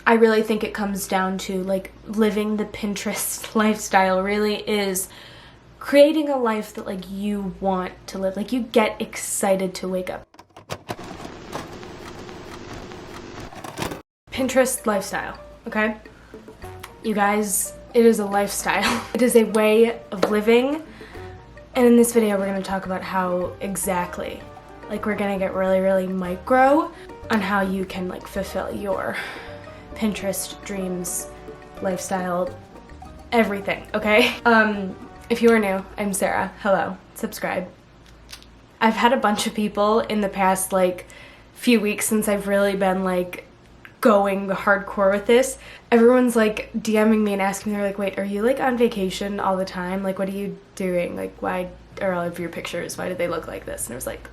I really think it comes down to like living the Pinterest lifestyle really is creating a life that like you want to live, like you get excited to wake up. Pinterest lifestyle, okay? You guys, it is a lifestyle. It is a way of living. And in this video, we're gonna talk about how exactly, like we're gonna get really, really micro on how you can like fulfill your Pinterest dreams, lifestyle, everything, okay? If you are new, I'm Sarah. Hello, subscribe. I've had a bunch of people in the past like few weeks since I've really been like going hardcore with this. Everyone's like DMing me and asking me, they're like, wait, are you like on vacation all the time? Like, what are you doing? Like, why are all of your pictures, why do they look like this? And I was like,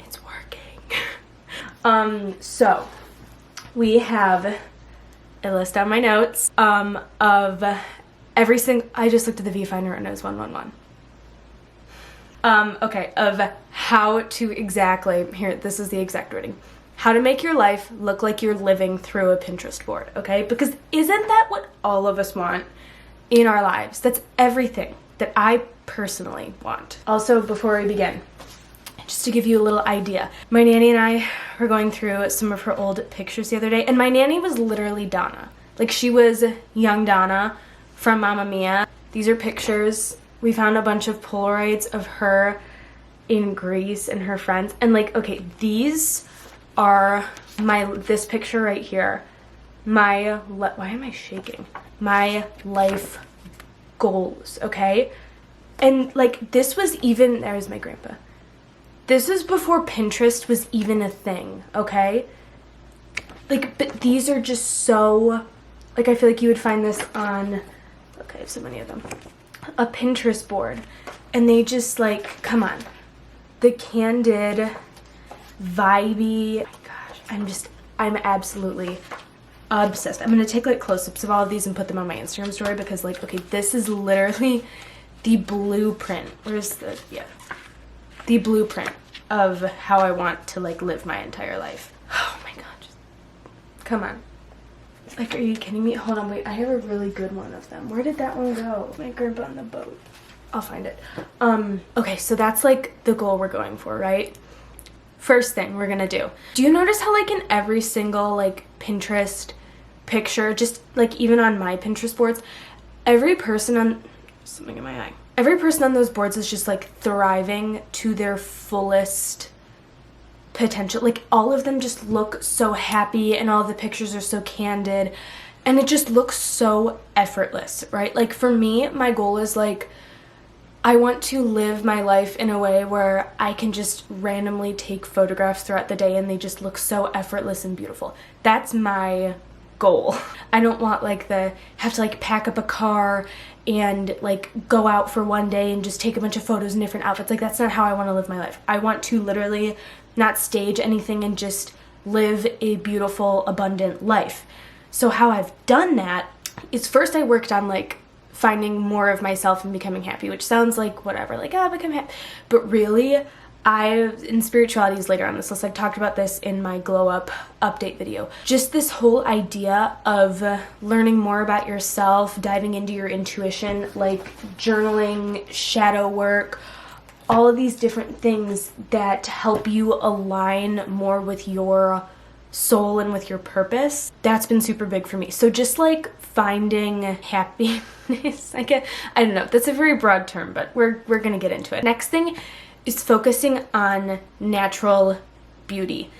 it's working. So we have a list on my notes of every single, I just looked at the viewfinder and it was 111. Okay, of how to exactly, here, this is the exact wording. How to make your life look like you're living through a Pinterest board, okay? Because isn't that what all of us want in our lives? That's everything that I personally want. Also, before we begin, just to give you a little idea, my nanny and I were going through some of her old pictures the other day, and my nanny was literally Donna. Like, she was young Donna from Mamma Mia. These are pictures. We found a bunch of Polaroids of her in Greece and her friends. And like, okay, these are this picture right here. Why am I shaking? My life goals, okay? And like, this was even, there's my grandpa. This is before Pinterest was even a thing, okay? Like, but these are just so, like, I feel like you would find this on, okay, I have so many of them, a Pinterest board. And they just like, come on. The candid, vibey, oh my gosh, I'm absolutely obsessed. I'm gonna take like close-ups of all of these and put them on my Instagram story because like, okay, this is literally the blueprint. Where's the, yeah. The blueprint of how I want to like live my entire life. Oh my god, come on. Like, are you kidding me? Hold on, wait, I have a really good one of them. Where did that one go? My grandpa on the boat. I'll find it. Okay, so that's like the goal we're going for, right? First thing we're gonna do. Do you notice how like in every single like Pinterest picture, just like even on my Pinterest boards, every person on, something in my eye. Every person on those boards is just like thriving to their fullest potential. Like all of them just look so happy and all the pictures are so candid and it just looks so effortless, right? Like for me, my goal is like, I want to live my life in a way where I can just randomly take photographs throughout the day and they just look so effortless and beautiful. That's my goal. I don't want like have to like pack up a car and like go out for one day and just take a bunch of photos in different outfits. Like that's not how I want to live my life. I want to literally not stage anything and just live a beautiful, abundant life. So how I've done that is first I worked on like finding more of myself and becoming happy, which sounds like whatever, like, oh, become happy. But really, in spirituality is later on this list. I've talked about this in my glow up update video. Just this whole idea of learning more about yourself, diving into your intuition, like journaling, shadow work, all of these different things that help you align more with your soul and with your purpose. That's been super big for me. So just like finding happiness, I don't know, that's a very broad term, but we're gonna get into it. Next thing is focusing on natural beauty.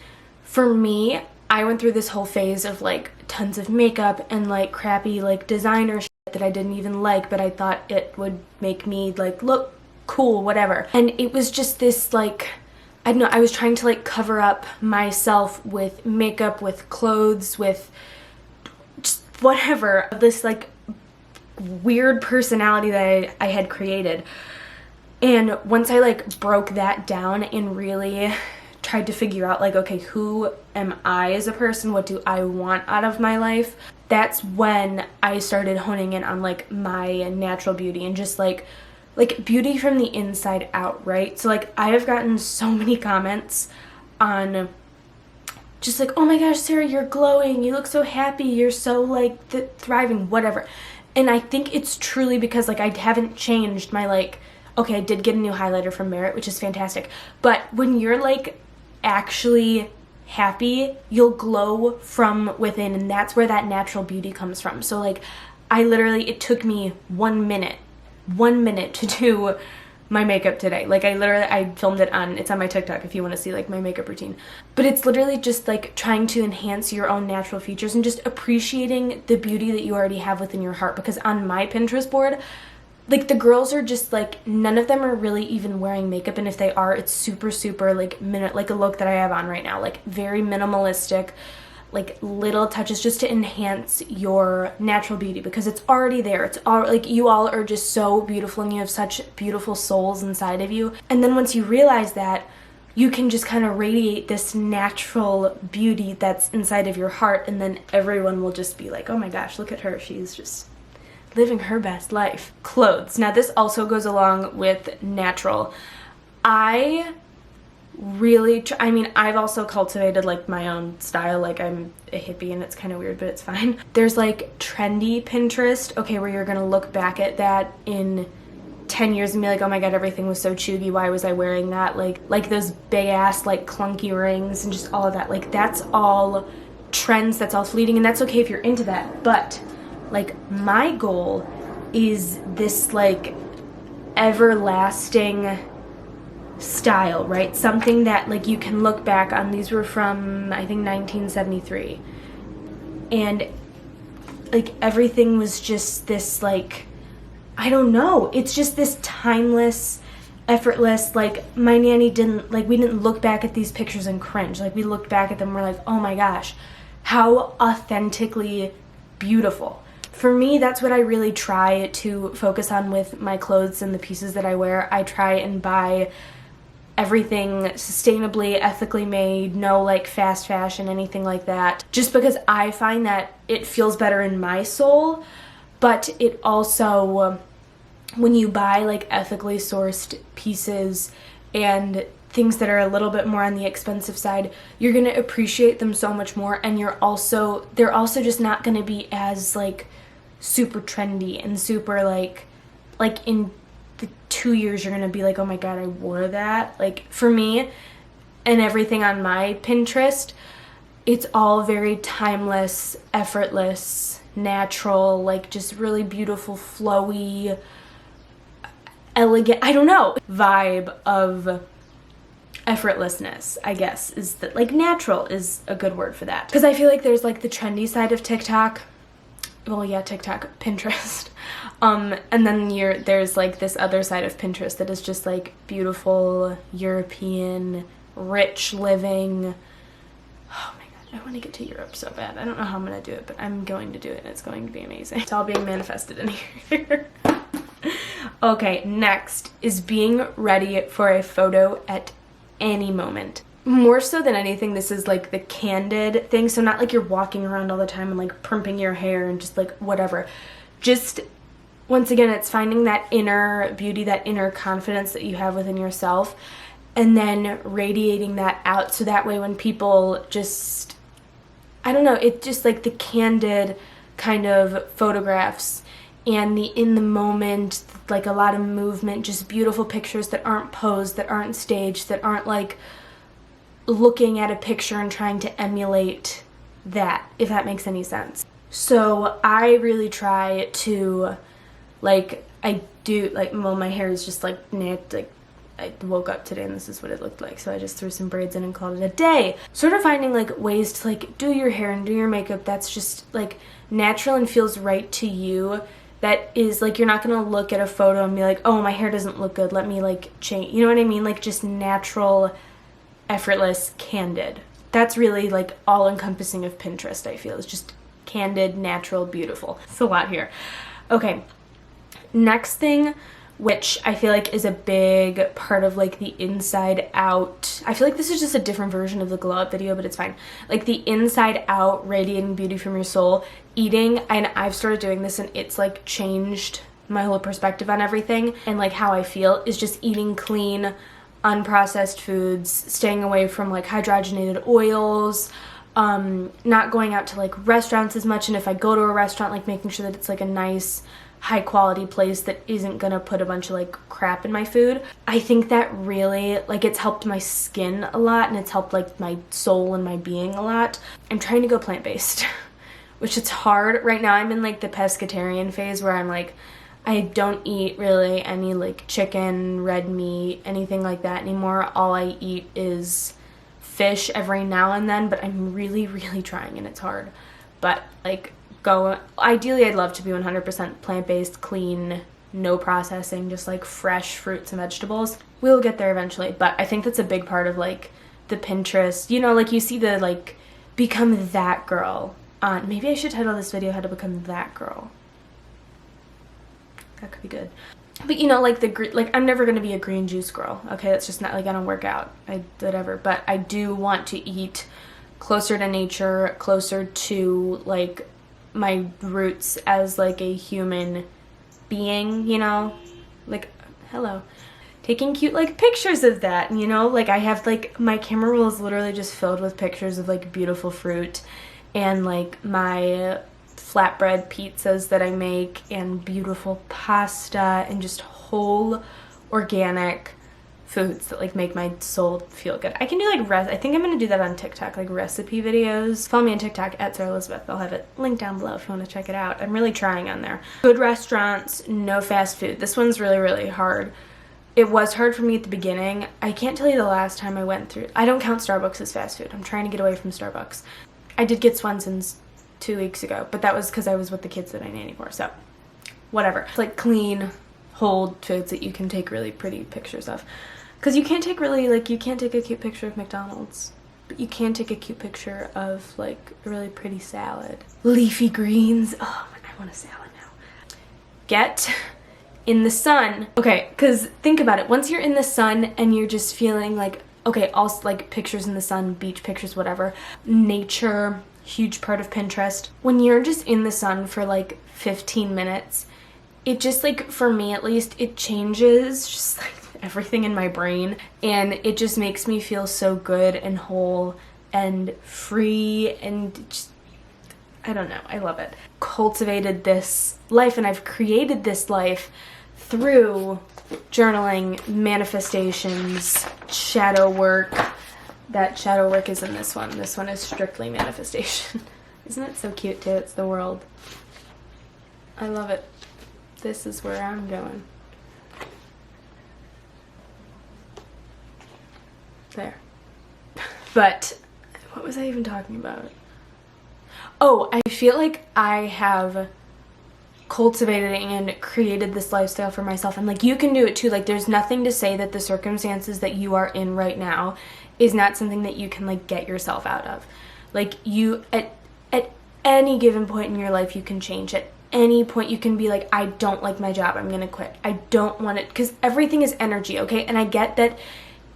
For me, I went through this whole phase of like tons of makeup and like crappy like designer shit that I didn't even like, but I thought it would make me like look cool, whatever. And it was just this like, I don't know, I was trying to like cover up myself with makeup, with clothes, with just whatever, this like weird personality that I had created. And once I like broke that down and really tried to figure out like, okay, who am I as a person? What do I want out of my life? That's when I started honing in on like my natural beauty and just like beauty from the inside out, right? So like I have gotten so many comments on just like, oh my gosh, Sarah, you're glowing, you look so happy, you're so like thriving, whatever. And I think it's truly because like I haven't changed my like, okay, I did get a new highlighter from Merit, which is fantastic, but when you're like actually happy, you'll glow from within, and that's where that natural beauty comes from. So like I literally, it took me 1 minute to do my makeup today. Like I filmed it it's on my TikTok if you want to see like my makeup routine. But it's literally just like trying to enhance your own natural features and just appreciating the beauty that you already have within your heart. Because on my Pinterest board, like the girls are just like, none of them are really even wearing makeup, and if they are, it's super like like a look that I have on right now, like very minimalistic, like little touches just to enhance your natural beauty, because it's already there. It's all like, you all are just so beautiful and you have such beautiful souls inside of you. And then once you realize that, you can just kind of radiate this natural beauty that's inside of your heart, and then everyone will just be like, oh my gosh, look at her, she's just living her best life. Clothes. Now this also goes along with natural. I really I mean, I've also cultivated like my own style. Like I'm a hippie and it's kind of weird, but it's fine. There's like trendy Pinterest, okay, where you're gonna look back at that in 10 years and be like, oh my god, everything was so chuggy, why was I wearing that? Like those big ass like clunky rings and just all of that. Like that's all trends, that's all fleeting, and that's okay if you're into that. But like my goal is this like everlasting style, right? Something that like you can look back on. These were from I think 1973, and like everything was just this like, I don't know, it's just this timeless, effortless, like my nanny didn't, like we didn't look back at these pictures and cringe. Like we looked back at them, we're like, oh my gosh, how authentically beautiful. For me, that's what I really try to focus on with my clothes and the pieces that I wear. I try and buy everything sustainably, ethically made, no like fast fashion, anything like that. Just because I find that it feels better in my soul, but it also, when you buy like ethically sourced pieces and things that are a little bit more on the expensive side, you're gonna appreciate them so much more, and they're also just not gonna be as like super trendy and super like in the 2 years you're gonna be like, oh my god, I wore that. Like for me and everything on my Pinterest, it's all very timeless, effortless, natural, like just really beautiful, flowy, elegant, I don't know, vibe of effortlessness, I guess, is that like natural is a good word for that. Because I feel like there's like the trendy side of TikTok. Well, yeah, TikTok, Pinterest. And then there's like this other side of Pinterest that is just like beautiful, European, rich living. Oh my god, I want to get to Europe so bad. I don't know how I'm going to do it, but I'm going to do it and it's going to be amazing. It's all being manifested in here. Okay, next is being ready for a photo at any moment. More so than anything, this is like the candid thing. So not like you're walking around all the time and like primping your hair and just like whatever. Just, once again, it's finding that inner beauty, that inner confidence that you have within yourself, and then radiating that out. So that way when people just, I don't know, it's just like the candid kind of photographs and the in the moment, like a lot of movement, just beautiful pictures that aren't posed, that aren't staged, that aren't like looking at a picture and trying to emulate that, if that makes any sense. So I really try to, like, I do, like, well, my hair is just like knit, like I woke up today and this is what it looked like, so I just threw some braids in and called it a day. Sort of finding like ways to like do your hair and do your makeup that's just like natural and feels right to you. That is like, you're not gonna look at a photo and be like, oh, my hair doesn't look good, let me like change, you know what I mean? Like just natural, effortless, candid. That's really like all encompassing of Pinterest, I feel. It's just candid, natural, beautiful. It's a lot here. Okay, next thing, which I feel like is a big part of like the inside out. I feel like this is just a different version of the glow up video, but it's fine. Like the inside out radiating beauty from your soul, eating, and I've started doing this and it's like changed my whole perspective on everything and like how I feel, is just eating clean, unprocessed foods, staying away from like hydrogenated oils, not going out to like restaurants as much, and if I go to a restaurant, like making sure that it's like a nice high quality place that isn't gonna put a bunch of like crap in my food. I think that really like it's helped my skin a lot, and it's helped like my soul and my being a lot. I'm trying to go plant-based which it's hard right now. I'm in like the pescatarian phase where I'm like, I don't eat really any like chicken, red meat, anything like that anymore. All I eat is fish every now and then, but I'm really trying, and it's hard. But like ideally I'd love to be 100% plant-based, clean, no processing, just like fresh fruits and vegetables. We'll get there eventually, but I think that's a big part of like the Pinterest, you know, like you see the like become that girl on, maybe I should title this video how to become that girl. That could be good. But you know, like like I'm never going to be a green juice girl. Okay, that's just not like, I don't work out. Whatever, but I do want to eat closer to nature, closer to like my roots as like a human being, you know? Like, hello. Taking cute like pictures of that, you know? Like I have like my camera roll is literally just filled with pictures of like beautiful fruit and like my flatbread pizzas that I make and beautiful pasta and just whole organic foods that like make my soul feel good. I can do like I think I'm gonna do that on TikTok, like recipe videos. Follow me on TikTok at Sarah Elizabeth. I'll have it linked down below if you want to check it out. I'm really trying on there. Good restaurants, no fast food. This one's really hard. It was hard for me at the beginning. I can't tell you the last time I went through. I don't count Starbucks as fast food. I'm trying to get away from Starbucks. I did get Swenson's 2 weeks ago, but that was because I was with the kids that I nanny for, so whatever. It's like clean, whole foods that you can take really pretty pictures of. Because you can't take you can't take a cute picture of McDonald's, but you can take a cute picture of like a really pretty salad. Leafy greens. Oh, I want a salad now. Get in the sun. Okay, because think about it. Once you're in the sun and you're just feeling like, okay, also like pictures in the sun, beach pictures, whatever. Nature, huge part of Pinterest. When you're just in the sun for like 15 minutes, it just like, for me at least, it changes just like everything in my brain, and it just makes me feel so good and whole and free, and just, I don't know, I love it. Cultivated this life, and I've created this life through journaling, manifestations, shadow work. That shadow work is in this one. This one is strictly manifestation. Isn't it so cute too? It's the world. I love it. This is where I'm going. There. But what was I even talking about? Oh, I feel like I have cultivated and created this lifestyle for myself, and like you can do it too. Like there's nothing to say that the circumstances that you are in right now is not something that you can like get yourself out of. Like you at any given point in your life you can change. At any point you can be like, I don't like my job, I'm gonna quit, I don't want it, because everything is energy, okay? And I get that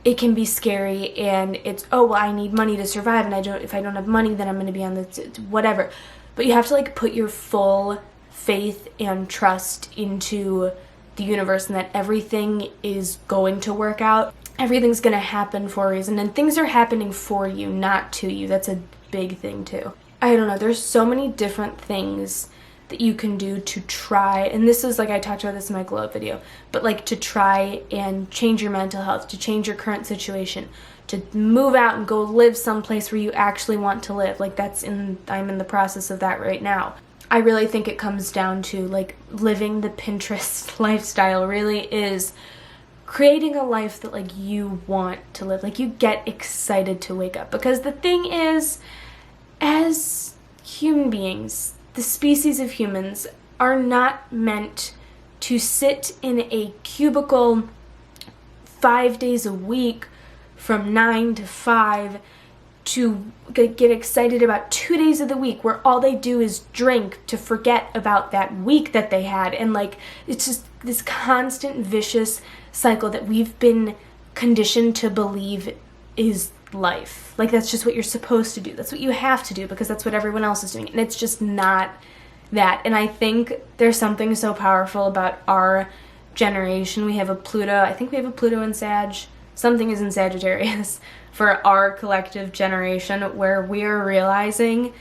it can be scary, and it's, oh well, I need money to survive, and if I don't have money, then I'm gonna be on the whatever. But you have to like put your full faith and trust into the universe, and that everything is going to work out. Everything's gonna happen for a reason, and things are happening for you, not to you. That's a big thing too. I don't know, there's so many different things that you can do to try, and this is like, I talked about this in my glow up video, but like to try and change your mental health, to change your current situation, to move out and go live someplace where you actually want to live. Like I'm in the process of that right now. I really think it comes down to like living the Pinterest lifestyle really is creating a life that like you want to live. Like you get excited to wake up, because the thing is, as human beings, the species of humans are not meant to sit in a cubicle 5 days a week from 9 to 5 to get excited about 2 days of the week where all they do is drink to forget about that week that they had. And like, it's just this constant vicious cycle that we've been conditioned to believe is life. Like that's just what you're supposed to do. That's what you have to do because that's what everyone else is doing. And it's just not that. And I think there's something so powerful about our generation. We have a Pluto. I think we have a Pluto in Sag. something is in Sagittarius for our collective generation where we're realizing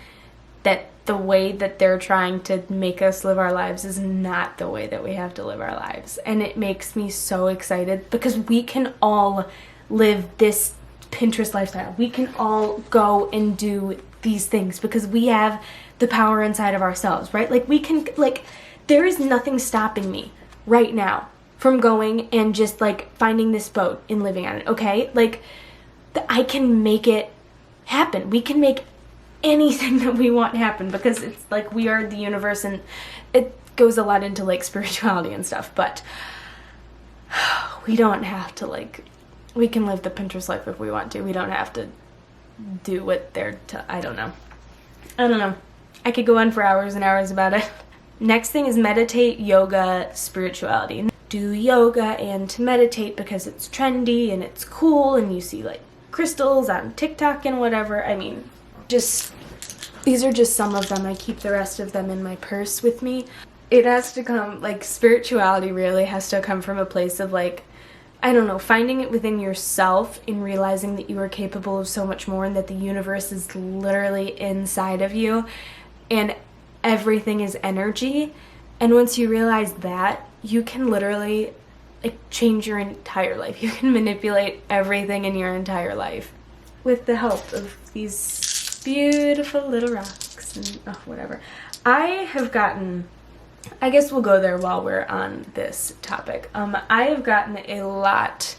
that the way that they're trying to make us live our lives is not the way that we have to live our lives. And it makes me so excited because we can all live this Pinterest lifestyle. We can all go and do these things because we have the power inside of ourselves, right? Like we can, like, there is nothing stopping me right now from going and just like finding this boat and living on it, okay? Like I can make it happen. We can make anything that we want happen because it's like we are the universe, and it goes a lot into like spirituality and stuff, but we don't have to like, we can live the Pinterest life if we want to. We don't have to do what they're I don't know. I could go on for hours and hours about it. Next thing is meditate, yoga, spirituality. Do yoga and to meditate because it's trendy and it's cool and you see like crystals on TikTok and whatever. I mean, just these are just some of them. I keep the rest of them in my purse with me. It has to come, like, spirituality really has to come from a place of like, I don't know, finding it within yourself and realizing that you are capable of so much more and that the universe is literally inside of you and everything is energy. And once you realize that, you can literally like change your entire life. You can manipulate everything in your entire life with the help of these beautiful little rocks and whatever. I have gotten, I guess we'll go there while we're on this topic. I have gotten a lot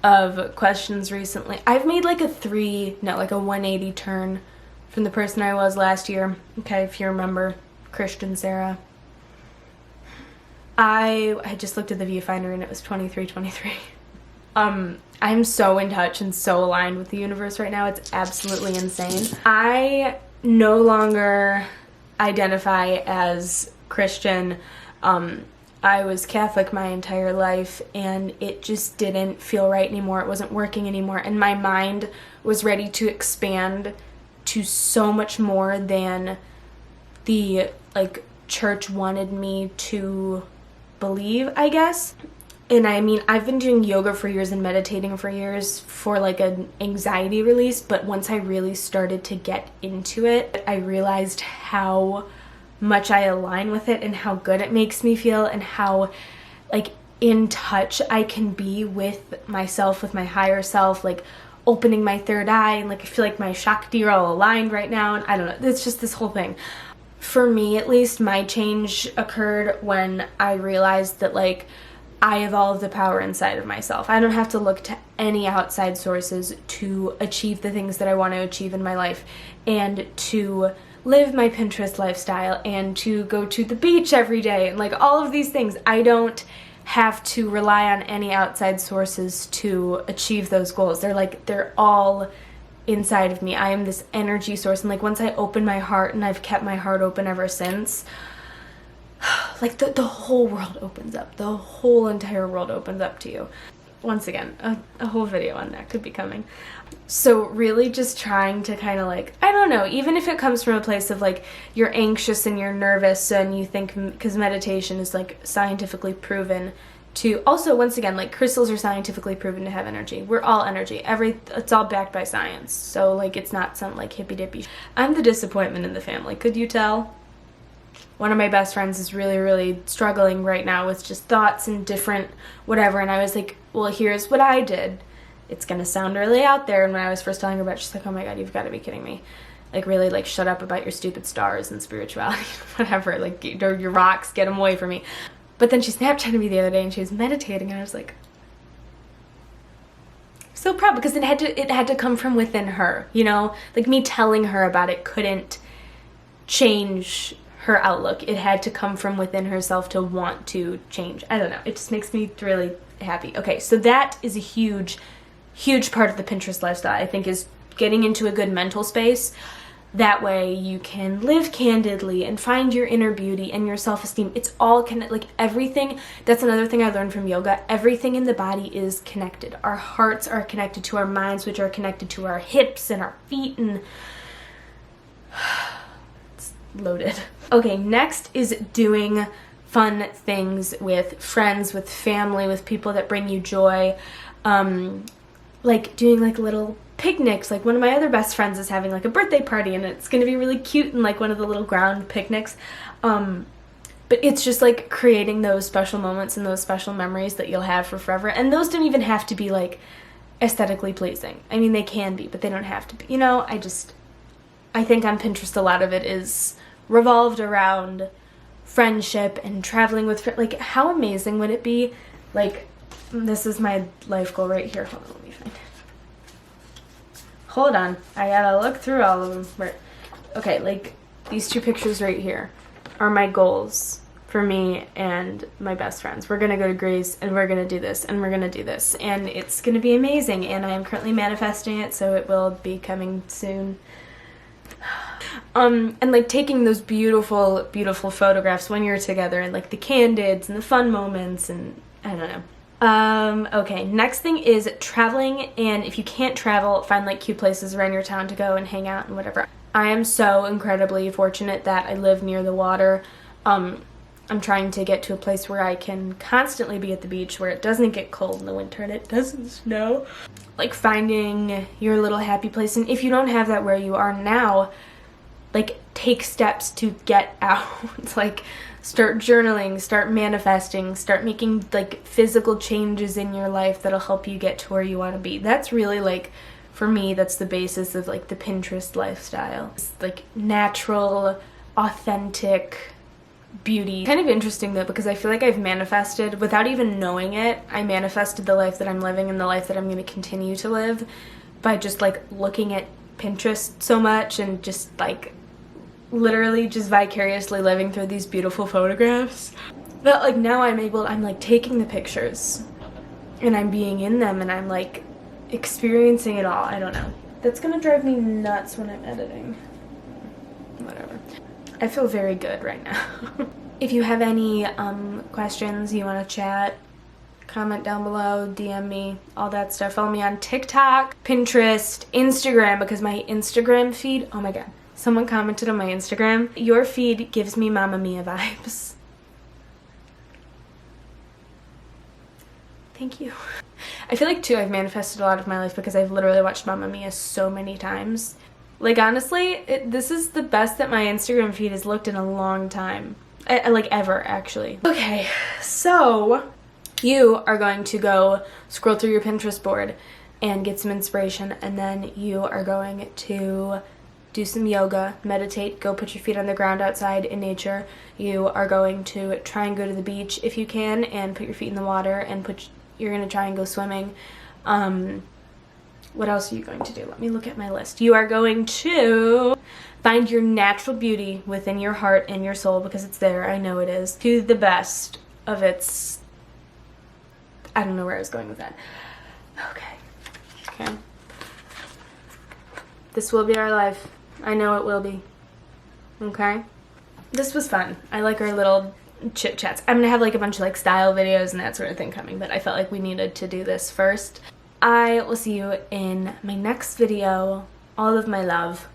of questions recently. I've made like a 180 turn from the person I was last year. Okay, if you remember, Christian Sarah. I just looked at the viewfinder and it was 2323. I'm so in touch and so aligned with the universe right now. It's absolutely insane. I no longer identify as Christian. I was Catholic my entire life and it just didn't feel right anymore. It wasn't working anymore, and my mind was ready to expand to so much more than the like church wanted me to believe, I guess. And I mean, I've been doing yoga for years and meditating for years for like an anxiety release, but once I really started to get into it, I realized how much I align with it and how good it makes me feel and how like in touch I can be with myself, with my higher self, like opening my third eye, and like I feel like my Shakti are all aligned right now, and I don't know, it's just this whole thing. For me at least, my change occurred when I realized that like I have all of the power inside of myself. I don't have to look to any outside sources to achieve the things that I want to achieve in my life and to live my Pinterest lifestyle and to go to the beach every day and like all of these things. I don't have to rely on any outside sources to achieve those goals. They're all inside of me. I am this energy source, and like once I open my heart, and I've kept my heart open ever since, like the whole world opens up. The whole entire world opens up to you. Once again, a whole video on that could be coming. So really just trying to kind of like, I don't know, even if it comes from a place of like you're anxious and you're nervous and you think, because meditation is like scientifically proven to, also once again, like crystals are scientifically proven to have energy. We're all energy. It's all backed by science. So like it's not some like hippy dippy. I'm the disappointment in the family. Could you tell? One of my best friends is really, really struggling right now with just thoughts and different whatever. And I was like, well, here's what I did. It's going to sound really out there. And when I was first telling her about it, she's like, oh my God, you've got to be kidding me. Like really like shut up about your stupid stars and spirituality, whatever. Like your rocks, get them away from me. But then she Snapchatted me the other day and she was meditating and I was like, so proud, because it had to come from within her, you know? Like me telling her about it couldn't change her outlook. It had to come from within herself to want to change. I don't know. It just makes me really happy. Okay, so that is a huge, huge part of the Pinterest lifestyle, I think, is getting into a good mental space. That way you can live candidly and find your inner beauty and your self-esteem. It's all connected, like everything. That's another thing I learned from yoga. Everything in the body is connected. Our hearts are connected to our minds, which are connected to our hips and our feet, and it's loaded. Okay, next is doing fun things with friends, with family, with people that bring you joy. like doing like little picnics. Like one of my other best friends is having like a birthday party, and it's gonna be really cute and like one of the little ground picnics. But it's just like creating those special moments and those special memories that you'll have for forever. And those don't even have to be like aesthetically pleasing. I mean, they can be, but they don't have to be. You know, I think on Pinterest a lot of it is revolved around friendship and traveling with friends. Like, how amazing would it be? Like, this is my life goal right here. Hold on, let me find it. Hold on, I gotta look through all of them. Okay, like these two pictures right here are my goals for me and my best friends. We're gonna go to Greece, and we're gonna do this, and we're gonna do this, and it's gonna be amazing, and I am currently manifesting it, so it will be coming soon. And like taking those beautiful, beautiful photographs when you're together, and like the candids and the fun moments, and I don't know. Okay, next thing is traveling, and if you can't travel, find like cute places around your town to go and hang out and whatever. I am so incredibly fortunate that I live near the water. I'm trying to get to a place where I can constantly be at the beach, where it doesn't get cold in the winter and it doesn't snow. Like finding your little happy place, and if you don't have that where you are now, like take steps to get out. Like start journaling, start manifesting, start making like physical changes in your life that'll help you get to where you want to be. That's really like, for me, that's the basis of like the Pinterest lifestyle. It's like natural, authentic beauty. Kind of interesting though, because I feel like I've manifested without even knowing it. I manifested the life that I'm living and the life that I'm going to continue to live by just like looking at Pinterest so much and just like literally just vicariously living through these beautiful photographs. But like now I'm like taking the pictures and I'm being in them and I'm like experiencing it all. I don't know. That's gonna drive me nuts when I'm editing. Whatever. I feel very good right now. If you have any questions, you want to chat, comment down below, DM me, all that stuff. Follow me on TikTok, Pinterest, Instagram, because my Instagram feed, oh my god, someone commented on my Instagram, your feed gives me Mamma Mia vibes. Thank you. I feel like too I've manifested a lot of my life because I've literally watched Mamma Mia so many times. Like honestly, this is the best that my Instagram feed has looked in a long time. Like ever, actually. Okay, so you are going to go scroll through your Pinterest board and get some inspiration, and then you are going to do some yoga, meditate, go put your feet on the ground outside in nature. You are going to try and go to the beach if you can and put your feet in the water, and you're going to try and go swimming. What else are you going to do? Let me look at my list. You are going to find your natural beauty within your heart and your soul, because it's there. I know it is. To the best of its... I don't know where I was going with that. Okay. This will be our life. I know it will be. Okay? This was fun. I like our little chit chats. I'm gonna have like a bunch of like style videos and that sort of thing coming, but I felt like we needed to do this first. I will see you in my next video. All of my love.